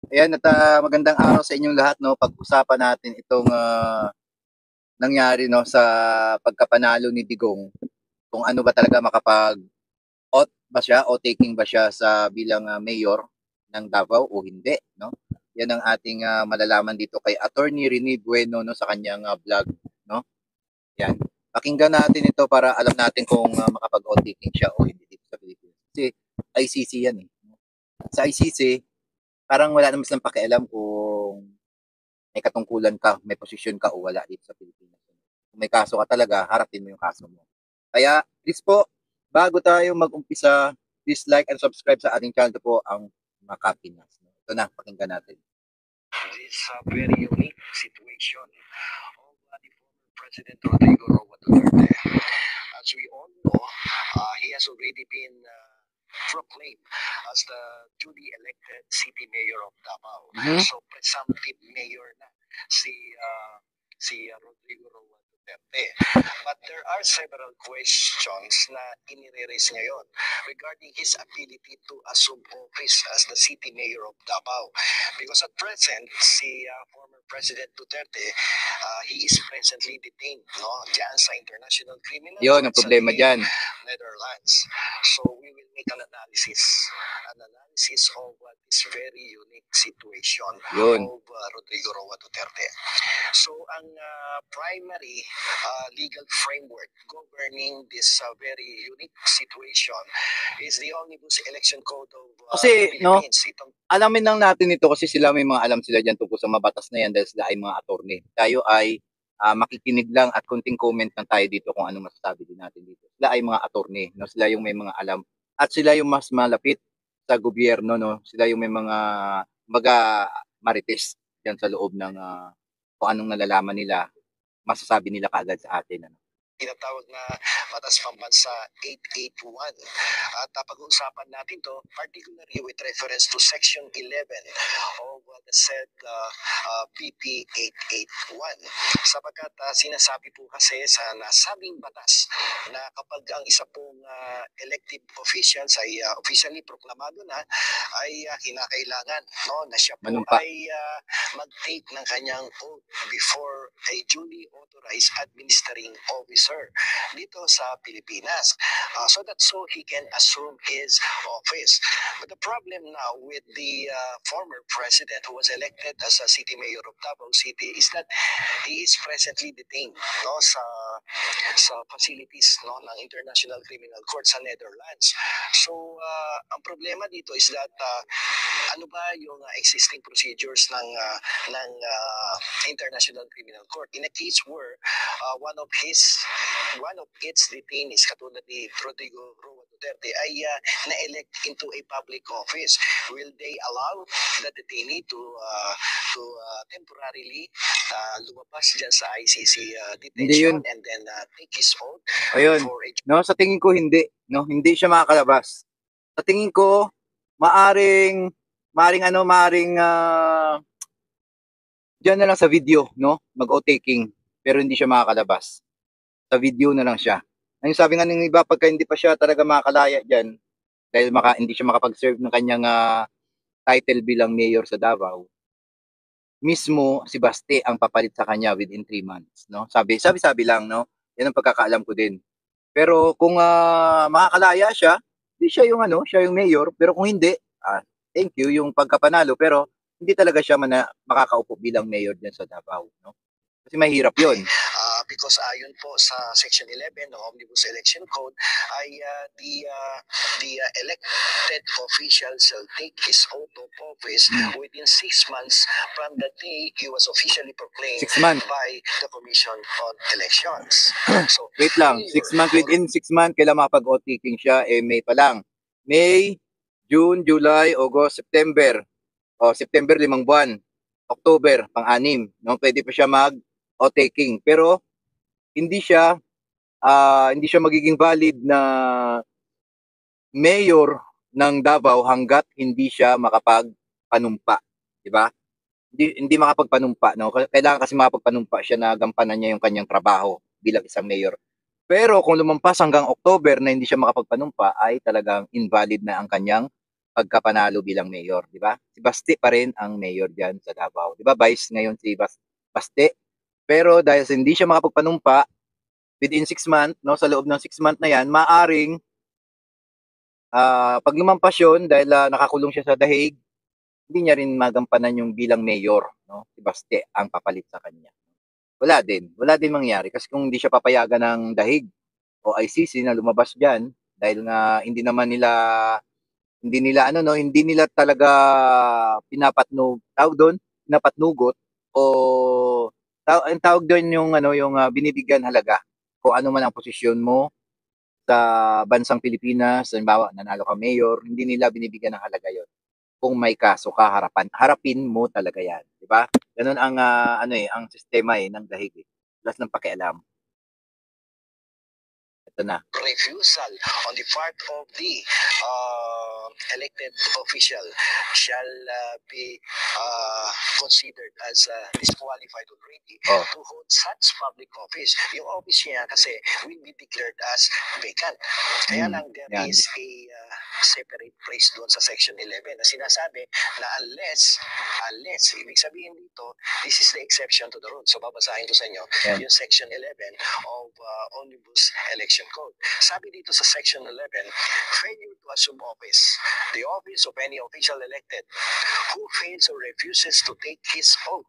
Ayan at magandang araw sa inyong lahat, no. Pag-usapan natin itong nangyari, no, sa pagkapanalo ni Digong. Kung ano ba talaga makapag-oath ba siya o taking ba siya sa bilang mayor ng Davao o hindi, no. Yan ang ating malalaman dito kay Attorney Rene Bueno, no, sa kanyang vlog, no. Yan. Pakinggan natin ito para alam natin kung makapag-oath taking siya o hindi dito sa Pilipinas. Kasi ICC yan eh. Sa ICC, parang wala naman silang pakialam kung may katungkulan ka, may posisyon ka o wala dito sa Pilipinas. Kung may kaso ka talaga, harapin mo yung kaso mo. Kaya, please po, bago tayo mag-umpisa, please like and subscribe sa ating channel po, ang Makapinas. Ito na, pakinggan natin. This very unique situation of the former President Rodrigo Roa Duterte. As we all know, he has already been proclaimed as the duly elected city mayor of Davao. So presumptive mayor na si Rodrigo Roa Duterte. But there are several questions na inire-raise ngayon regarding his ability to assume office as the city mayor of Davao. Because at present, si former President Duterte, he is presently detained dyan sa International Criminal Yun, ang Court problema sa dyan. Netherlands. So we will make an analysis of this very unique situation Yun. of Rodrigo Roa Duterte. So ang primary legal framework governing this very unique situation is the Omnibus Election Code of Kasi, the Philippines. alamin lang natin ito kasi sila may mga alam sila dyan tungkol sa mabatas na yan dahil sila ay mga attorney. Tayo ay makikinig lang at kunting comment lang tayo dito kung ano masasabi din natin dito. Sila ay mga attorney, no? Sila yung may mga alam at sila yung mas malapit sa gobyerno, no? Sila yung may mga marites dyan sa loob ng kung anong nalalaman nila, masasabi nila kaagad sa atin. Ano? Tinatawag na Batas Pambansa 881. At pag-uusapan natin to particularly with reference to Section 11 of the said BP 881. Sapagkat sinasabi po kasi sa nasabing batas na kapag ang isa pong elective officials ay officially proklamado na, ay kinakailangan na siya po ay mag-take ng kanyang oath before a duly authorized administering officer dito sa Pilipinas, so that he can assume his office. But the problem now with the former president who was elected as a city mayor of Davao City is that he is presently detained sa facilities ng International Criminal Court sa Netherlands. So ang problema dito is that ano ba yung existing procedures ng International Criminal Court in a case where one of its detainees katulad ni Rodrigo Roa Duterte ay na-elect into a public office. Will they allow the detainee to temporarily lumabas dyan sa ICC detention and then take his oath? Ayun. No, sa tingin ko hindi, no, hindi siya makakalabas. Sa tingin ko maaring diyan na lang sa video, no, mag-oath taking, pero hindi siya makakalabas. Sa video na lang siya. Ang sabi nga ng iba, pagka hindi pa siya talaga makakalaya diyan dahil hindi siya makapag-serve ng kanyang title bilang mayor sa Davao, mismo si Baste ang papalit sa kanya within 3 months, no? Sabi lang, no? Yan ang pagkakaalam ko din. Pero kung makakalaya siya, di siya yung siya yung mayor, pero kung hindi, thank you yung pagkapanalo, pero hindi talaga siya makakaupo bilang mayor diyan sa Davao, no? Kasi mahirap 'yon. Because ayon po sa Section 11 ng Omnibus Election Code ay the elected official shall take his oath of office within 6 months from the day he was officially proclaimed by the Commission on Elections. So, wait lang, 6 months, within 6 months, kailan makapag-oath taking siya? May pa lang. May, June, July, August, September. September, 5 buwan. October, pang-6. No? Pwede pa siya mag-oath taking. Pero, hindi siya magiging valid na mayor ng Davao hanggat hindi siya makapagpanumpa, di ba? Hindi makapagpanumpa, no? Kailangan kasi makapagpanumpa siya na gampanan niya yung kanyang trabaho bilang isang mayor. Pero kung lumampas hanggang October na hindi siya makapagpanumpa, ay talagang invalid na ang kanyang pagkapanalo bilang mayor, di ba? Si Baste pa rin ang mayor diyan sa Davao. Di ba? Vice ngayon si Baste. Pero dahil hindi siya makapagpanumpa within 6 months, no, sa loob ng 6 months na yan, maaring pag lumampas yun, dahil nakakulong siya sa dahig, hindi niya rin magampanan yung bilang mayor, no? Si Baste ang papalit sa kanya. Wala din mangyari kasi kung hindi siya papayagan ng dahig o ICC na lumabas diyan dahil nga hindi nila talaga pinapatnugot o ang tawag doon yung binibigyan halaga kung ano man ang posisyon mo sa bansang Pilipinas. Halimbawa, nanalo ka mayor, hindi nila binibigyan ng halaga yon. Kung may kaso ka, harapin mo talaga yan, di ba? Ganun ang ang sistema ng dahig. Plus ng pakialam. Ito na. Refusal on the part of the elected official shall be considered as disqualified already to hold such public office. Yung office niya kasi will be declared as vacant. Kaya lang there is a separate place doon sa Section 11 na sinasabi na unless, ibig sabihin dito, this is the exception to the rule. So babasahin ko sa inyo yung Section 11 of Omnibus Election Code. Sabi dito sa Section 11, failure to assume office, the office of any official elected who fails or refuses to take his oath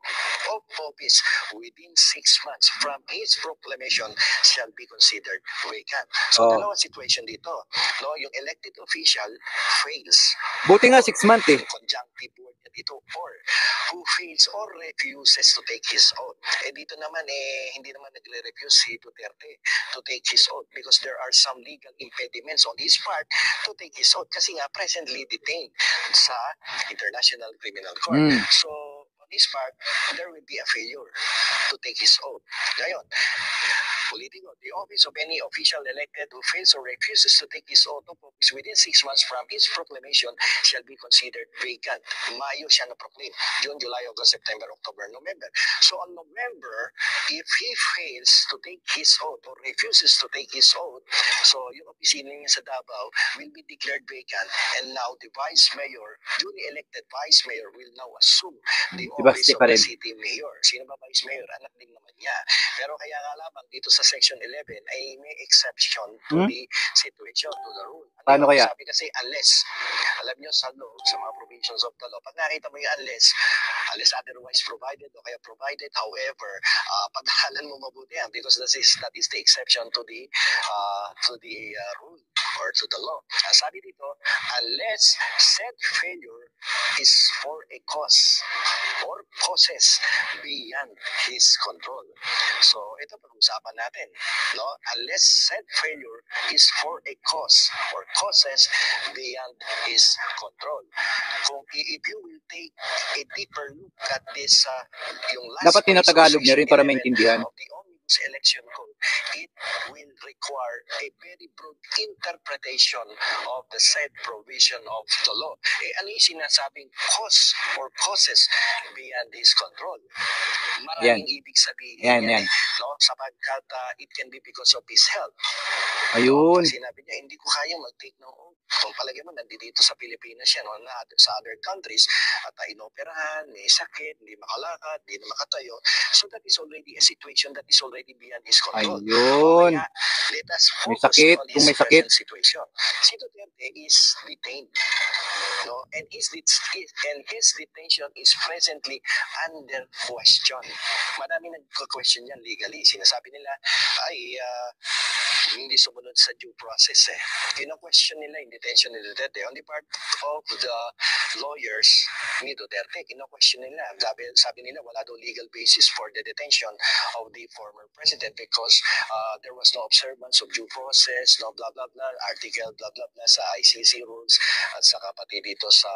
of office within 6 months from his proclamation shall be considered vacant. So dalawang situation dito. No, yung elected official fails. Buti nga 6 months eh. Conjunctive word dito, or who fails or refuses to take his oath. Eh dito naman hindi naman nagre-refuse si Duterte to take his oath because there are some legal impediments on his part to take his oath kasi nga presently detained sa International Criminal Court. So on his part, there will be a failure to take his oath. Ngayon, ulitin ko, the office of any official elected who fails or refuses to take his oath of office within 6 months from his proclamation shall be considered vacant. Mayo siya na-proclaim. June, July, August, September, October, November. So on November, if he fails to take his oath or refuses to take his oath, so yung opisina niya sa Davao will be declared vacant, and now the vice mayor, duly elected vice mayor, will now assume the office of the city mayor. Sino ba vice mayor? Anak din naman niya. Pero kaya nga lamang dito sa Section 11 ay may exception to the situation, to the rule. Paano kaya? Sabi kasi unless, alam nyo sa law, sa mga provisions of the law, pag nakita mo yung unless otherwise provided o kaya provided, however, pag-akalan mo mabuti yan because that is the exception to the rule or to the law. Sabi dito, unless said failure is for a cause or causes beyond his control. So, ito pag-usapan natin. No? Unless said failure is for a cause or causes beyond his control. If you will take a deeper look at this, yung last dapat tinatagalog niya rin para maintindihan. Of the Omnibus Election Code, it will require a very broad interpretation of the said provision of the law. Ano yung sinasabing cause or causes beyond his control? Maraming ibig sabihin yan. No? Sapagkat it can be because of his health. Ayun. Kasi sinabi niya, hindi ko kaya mag-take ng oath. Kung palagi mo, nandito sa Pilipinas yan, o sa other countries, at inoperahan, may sakit, hindi makalakad, hindi na makatayo. So that is already a situation that is already beyond his control. Ayun. Kaya, let us focus may sakit, on kung his may sakit. situation. Si Duterte is detained. No? And his detention is presently under question. Marami nag-question yan legally. Sinasabi nila, hindi sumunod sa due process eh. Kino-question nila yung detention ni Duterte. On the part of the lawyers ni Duterte, kino-question nila. Sabi nila wala daw legal basis for the detention of the former president because there was no observance of due process, no blah blah blah, article blah blah blah sa ICC rules at saka pati dito sa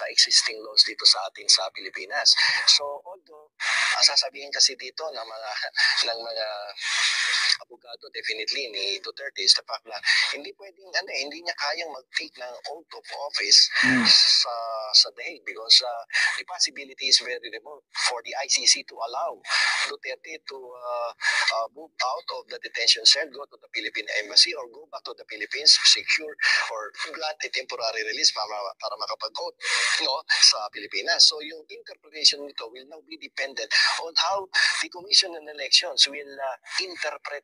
existing laws dito sa atin sa Pilipinas. So although Ang sasabihin kasi dito ng mga ng mga abogado definitely ni Duterte is the fact na hindi pwedeng hindi niya kayang mag-take ng oath of office sa Hague because the possibility is very remote for the ICC to allow Duterte to move out of the detention cell, go to the Philippine Embassy or go back to the Philippines, secure or grant a temporary release para makapag-vote sa Pilipinas. So yung interpretation nito will now be dependent on how the Commission on Elections will interpret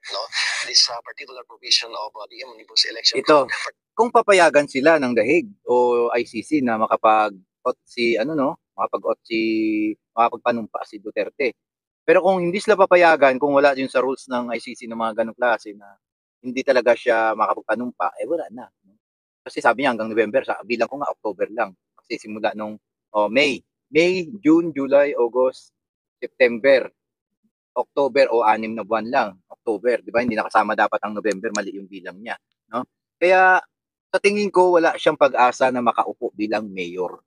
this particular provision of the Omnibus Election Ito, Code. kung papayagan sila ng The Hague o ICC na makapagpanumpa si Duterte. Pero kung hindi sila papayagan, kung wala din sa rules ng ICC ng mga ganong klase na hindi talaga siya makapagpanumpa, wala na. Kasi sabi niya hanggang November, bilang ko nga October lang. Kasi simula nung May, June, July, August, September, October o 6 na buwan lang. October, di ba? Hindi nakasama dapat ang November, mali yung bilang niya. No? Kaya sa tingin ko, wala siyang pag-asa na makaupo bilang mayor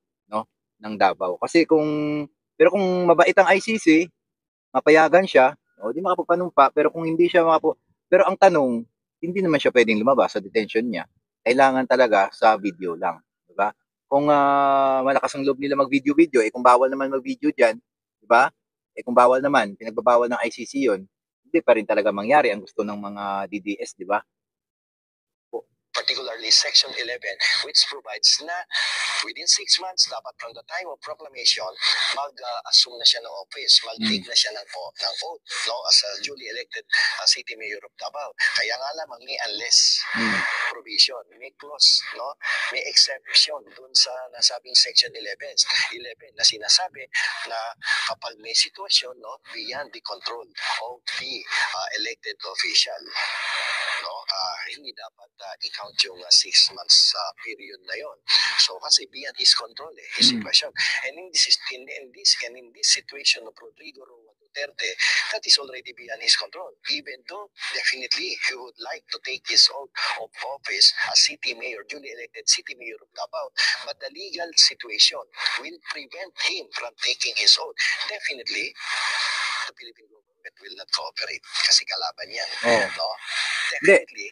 ng Davao. Pero kung mabait ang ICC, mapayagan siya, di makapagpanumpa. Pero kung hindi siya pero ang tanong, hindi naman siya pwedeng lumabas sa detention niya. Kailangan talaga sa video lang. Di ba? Kung malakas ang loob nila mag-video-video, kung bawal naman mag-video dyan, di ba? Kung bawal naman, pinagbabawal ng ICC yun, hindi pa rin talaga mangyari ang gusto ng mga DDS, di ba? Particularly Section 11, which provides na within 6 months, dapat from the time of proclamation, mag-assume na siya ng office, mag-take na siya ng oath, as a duly elected city mayor of Davao. Kaya nga lamang may unless provision, may clause, may exception dun sa nasabing Section 11 na sinasabi na kapag may sitwasyon beyond the control of the elected official, hindi dapat i-count yung 6 months period na yon. So kasi beyond his control his sitwasyon. And in this situation of Rodrigo Roa Duterte, that is already beyond his control. Even though definitely he would like to take his oath of office as city mayor, duly elected city mayor of Davao, but the legal situation will prevent him from taking his oath. Definitely, the Philippine government will not cooperate kasi kalaban yan. Definitely,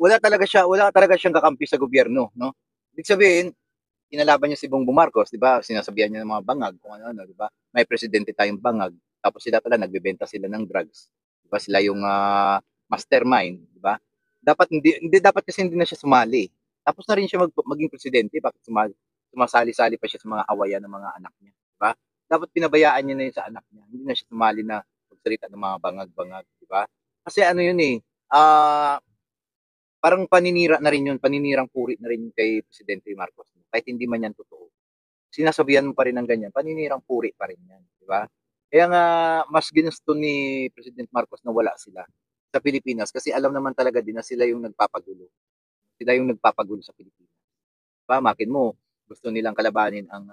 wala talaga siyang kakampi sa gobyerno, Ibig sabihin, kinalaban niya si Bongbong Marcos, 'di ba? Sinasabihan niya ng mga bangag kung ano, 'di ba? May presidente tayong bangag, tapos sila pala nagbebenta sila ng drugs. 'Di ba? Sila yung mastermind, 'di ba? Dapat hindi dapat kasi hindi na siya sumali. Tapos na rin siya maging presidente, bakit sumasali-sali pa siya sa mga awayan ng mga anak niya, 'di ba? Dapat pinabayaan niya na 'yun sa anak niya. Hindi na siya sumali na magsalita ng mga bangag-bangag, 'di ba? Kasi ano 'yun parang paninira na rin yun, paninirang puri na rin kay Presidente Marcos. Kahit hindi man yan totoo. Sinasabihan mo pa rin ng ganyan, paninirang puri pa rin yan. Di ba? Kaya nga, mas ginusto ni President Marcos na wala sila sa Pilipinas kasi alam naman talaga din na sila yung nagpapagulo. Sila yung nagpapagulo sa Pilipinas. Diba? Makin mo, gusto nilang kalabanin ang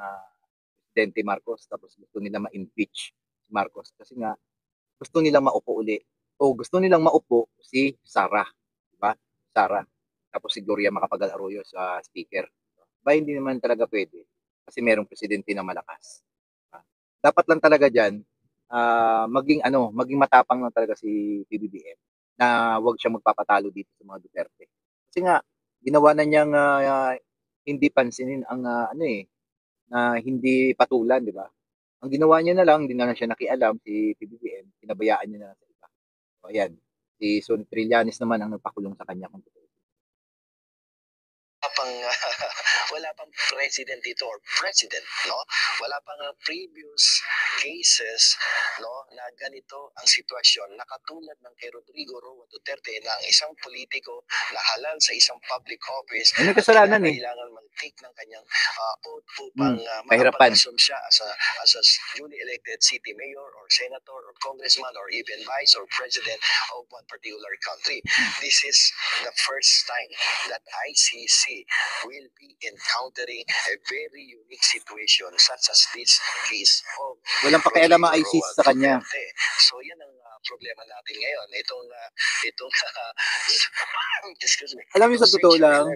Presidente Marcos tapos gusto nilang ma-impeach si Marcos kasi nga gusto nilang maupo uli o gusto nilang maupo si Sara. Diba? Sara. Tapos si Gloria Macapagal-Arroyo sa speaker. Ba hindi naman talaga pwede kasi merong presidente na malakas. Dapat lang talaga diyan maging matapang lang talaga si PBBM na wag siya magpapatalo dito sa mga Duterte. Kasi nga ginawa na niyang hindi pansinin ang na hindi patulan, di ba? Ang ginawa niya na lang, hindi na siya nakialam si PBBM, pinabayaan niya na lang sa iba. So ayan, si Son Trillanes naman ang nagpakulong sa kanya kung totoo. Wala pang president dito or president, wala pang previous cases, na ganito ang sitwasyon na katulad ng kay Rodrigo Roa Duterte na ang isang politiko na halal sa isang public office may kasalanan kailangan mag-take ng kanyang oath upang mahirapan makapag-assume siya as a duly elected city mayor or senator or congressman or even vice or president of one particular country. This is the first time that ICC will be encountering a very unique situation such as this case of walang pakialam ang ICC sa kanya. So yan ang problema natin ngayon. Itong excuse me. Alam niyo sa totoo lang,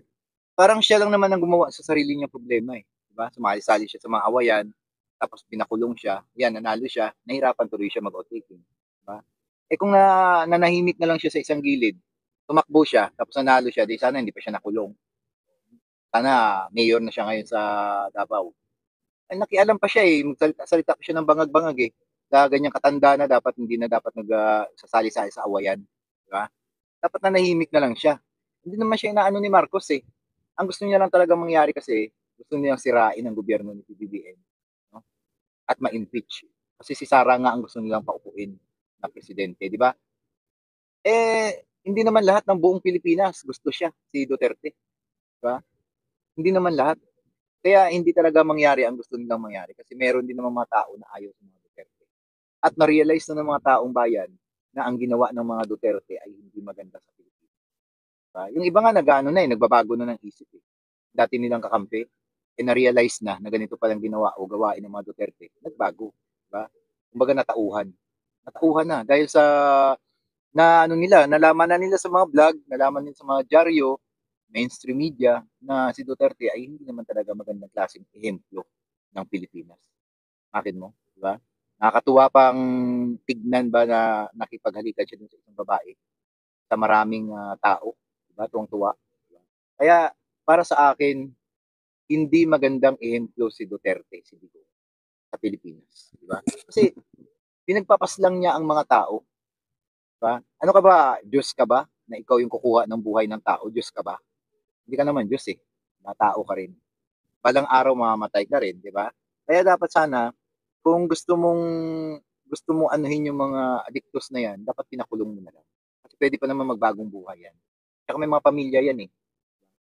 parang siya lang naman ang gumawa sa sarili niyang problema diba? Sumali-sali siya sa mga awayan. tapos pinakulong siya, yan, nanalo siya, nahirapan tuloy siya mag-vote taking. Diba? Eh kung nanahimik na lang siya sa isang gilid, tumakbo siya, tapos nanalo siya, di sana hindi pa siya nakulong. Sana mayor na siya ngayon sa Davao. Ay, nakialam pa siya eh, salita pa siya ng bangag-bangag eh. Sa ganyang katanda na dapat hindi na dapat nagsasali-sali sa awayan. Diba? Dapat nanahimik na lang siya. Hindi naman siya inaano ni Marcos eh. Ang gusto niya lang talaga mangyari kasi, gusto niya sirain ang gobyerno ni PBBM, no? At ma-impeach. Kasi si Sara nga ang gusto nilang paupuin na presidente, di ba? Eh, hindi naman lahat ng buong Pilipinas gusto siya, si Duterte. Di ba? Hindi naman lahat. Kaya hindi talaga mangyari ang gusto nilang mangyari kasi meron din naman mga tao na ayaw sa mga Duterte. At na-realize na ng mga taong bayan na ang ginawa ng mga Duterte ay hindi maganda sa Pilipinas. Yung iba nga nag-ano na eh, nagbabago na ng isip eh. Dati nilang kakampi, eh na-realize na ganito palang ginawa o gawain ng mga Duterte, nagbago. Diba? Kumbaga natauhan. Natauhan na dahil sa na ano nila, nalaman na nila sa mga vlog, nalaman nila sa mga dyaryo, mainstream media na si Duterte ay hindi naman talaga magandang klaseng ehemplo ng Pilipinas. Akin mo, di ba? Nakakatuwa pang tignan ba na nakipaghalikan siya dun sa isang babae sa maraming tao, di ba? Tuwang-tuwa. Kaya para sa akin, hindi magandang ehemplo si Duterte, si Digong, sa Pilipinas, di ba? Kasi pinagpapaslang niya ang mga tao, di ba? Ano ka ba, Diyos ka ba? Na ikaw yung kukuha ng buhay ng tao, Diyos ka ba? Hindi ka naman Diyos eh. Na tao ka rin. Balang araw mamamatay ka rin, di ba? Kaya dapat sana, kung gusto mong anuhin yung mga adiktos na yan, dapat pinakulong mo na lang. Kasi pwede pa naman magbagong buhay yan. Tsaka may mga pamilya yan eh.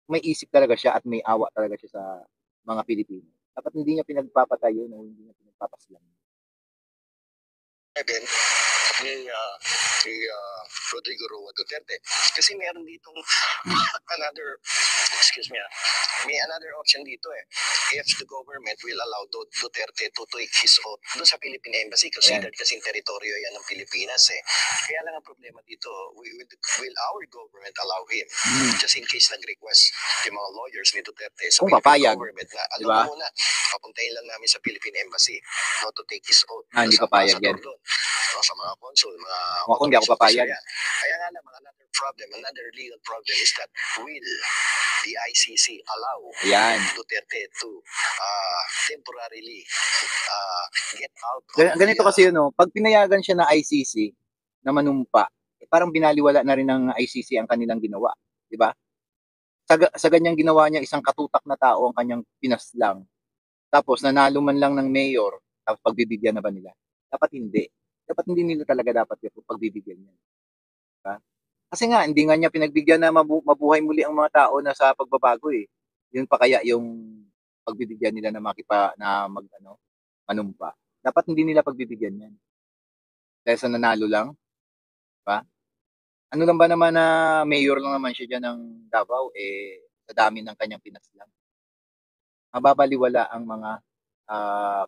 May isip talaga siya at may awa talaga siya sa mga Pilipino. Dapat hindi niya pinagpapatayo o hindi niya pinagpapaslang. Eben, Rodrigo Roa Duterte. Kasi meron ditong another, excuse me, may another option dito eh. If the government will allow Duterte to take his oath doon sa Philippine Embassy, considered kasing teritoryo yan ng Pilipinas eh. Kaya lang ang problema dito, will our government allow him, just in case nag-request yung mga lawyers ni Duterte sa Kung Philippine papayag, government na, alam diba? mo muna, papuntahin lang namin sa Philippine Embassy not to take his oath. Hindi papayag yan. Doon, sa mga consul, mga ako hindi ako papayag. Kaya nga naman, another problem, another legal problem is that will the ICC allow Duterte to temporarily get out of ganito kasi yun, no? Pag pinayagan siya ng ICC na manumpa, parang binaliwala na rin ng ICC ang kanilang ginawa. Di ba? Sa ganyang ginawa niya, isang katutak na tao ang kanyang pinaslang. Tapos nanalo man lang ng mayor, tapos pagbibigyan na ba nila? Dapat hindi. Dapat hindi nila talaga dapat yung pagbibigyan niya. Diba? Kasi nga, hindi nga niya pinagbigyan na mabuhay muli ang mga tao na sa pagbabago eh. Yun pa kaya yung pagbibigyan nila na manumpa. Dapat hindi nila pagbibigyan yan. Dahil sa nanalo lang, diba? Ano lang ba naman na mayor lang naman siya dyan ng Davao, eh, sa dami ng kanyang pinaslang. Mababaliwala ang mga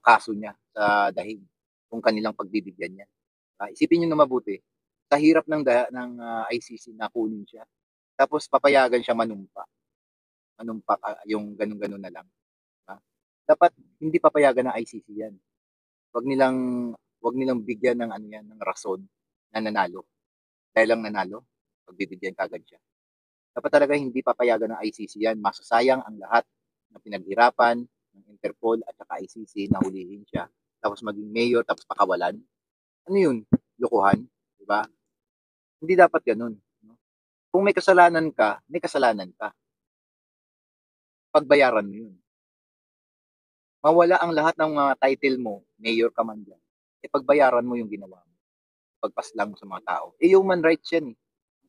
kaso niya sa dahig kung kanilang pagbibigyan niya. Isipin niyo na mabuti, sa hirap ng ICC na kunin siya, tapos papayagan siya manumpa. Manumpa yung ganun-ganun na lang. Dapat hindi papayagan ng ICC yan. Wag nilang bigyan ng ng rason na nanalo. Dahil lang nanalo, pagbibigyan kagad siya. Dapat talaga hindi papayagan ng ICC yan. Masasayang ang lahat na pinaghirapan ng Interpol at saka ICC na hulihin siya. Tapos maging mayor, tapos pakawalan. Ano yun? Lokohan? Diba? Hindi dapat ganun. Kung may kasalanan ka, may kasalanan ka. Pagbayaran mo yun. Mawala ang lahat ng mga title mo, mayor ka man dyan. Pagbayaran mo yung ginawa mo. Pagpaslang mo sa mga tao. Human rights yan eh.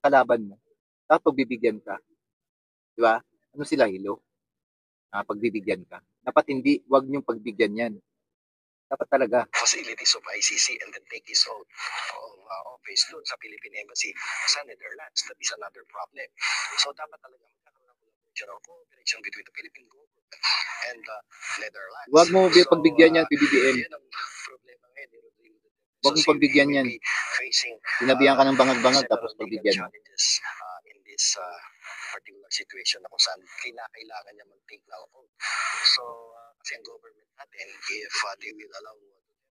Kalaban mo. Tapos pagbibigyan ka. Diba? Ano sila, hilo? Pagbibigyan ka. Dapat hindi, wag niyong pagbigyan yan. Dapat talaga. Facilities of ICC and then take his oath of office doon sa Philippine Embassy sa Netherlands. That is another problem. So dapat talaga magkakaroon ng cooperation between the Philippine government and Netherlands. Wag mo pagbigyan yan, PBBM. Yan ang problema ngayon. Wag mo pagbigyan yan. Sinabihan ka ng bangag-bangag tapos pagbigyan mo. In this particular situation na kung saan kailangan niya mag-take ng oath. So, kasi ang government natin if they will allow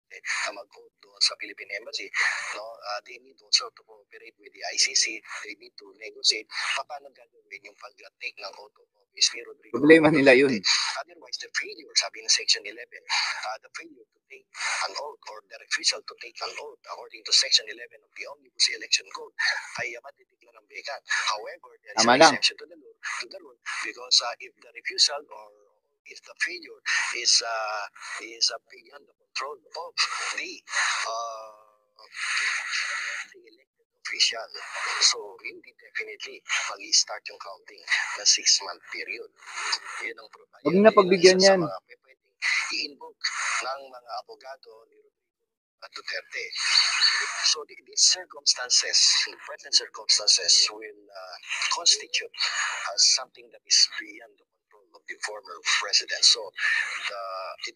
na mag-vote doon sa Philippine Embassy, no, they need also to cooperate with the ICC. They need to negotiate paano gagawin yung pag-take ng oath of office ni Rodrigo. Problema nila yun. Otherwise, the failure, sabi ng Section 11, the failure to take an oath or the refusal to take an oath according to Section 11 of the Omnibus Election Code ay matideklara ng vacant. However, there is an exception to the rule because if the refusal or if the failure is beyond the control of the elected official. So, hindi definitely mag-i-start yung counting na 6-month period. Yun ang problema. Huwag na pagbigyan yan. Sa mga pwedeng i-invoke ng mga abogado ni Duterte. So, these circumstances, the present circumstances will constitute as something that is beyond the control of the former president. So, it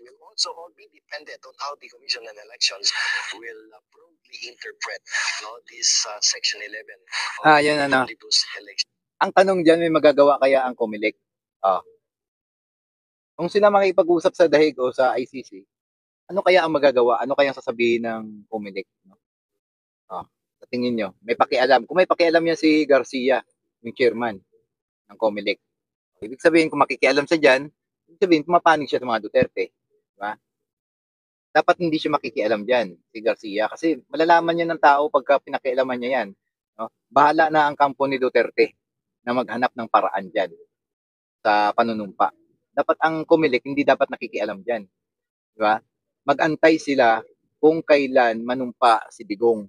will also all be dependent on how the Commission on Elections will probably interpret this Section 11 of yan the Omnibus Election. Ang tanong dyan, may magagawa kaya ang COMELEC? Kung sila makipag-usap sa dahig o sa ICC, ano kaya ang magagawa? Ano kaya ang sasabihin ng COMELEC? Sa tingin nyo, may pakialam. Kung may pakialam yan si Garcia, yung chairman ng COMELEC. Ibig sabihin, kung makikialam siya dyan, ibig sabihin, pumapanig siya sa mga Duterte. Diba? Dapat hindi siya makikialam dyan, si Garcia. Kasi malalaman niya ng tao pagka pinakialaman niya yan. No? Bahala na ang kampo ni Duterte na maghanap ng paraan dyan sa panunumpa. Dapat ang COMELEC hindi dapat nakikialam dyan. Diba? Mag-antay sila kung kailan manumpa si Digong.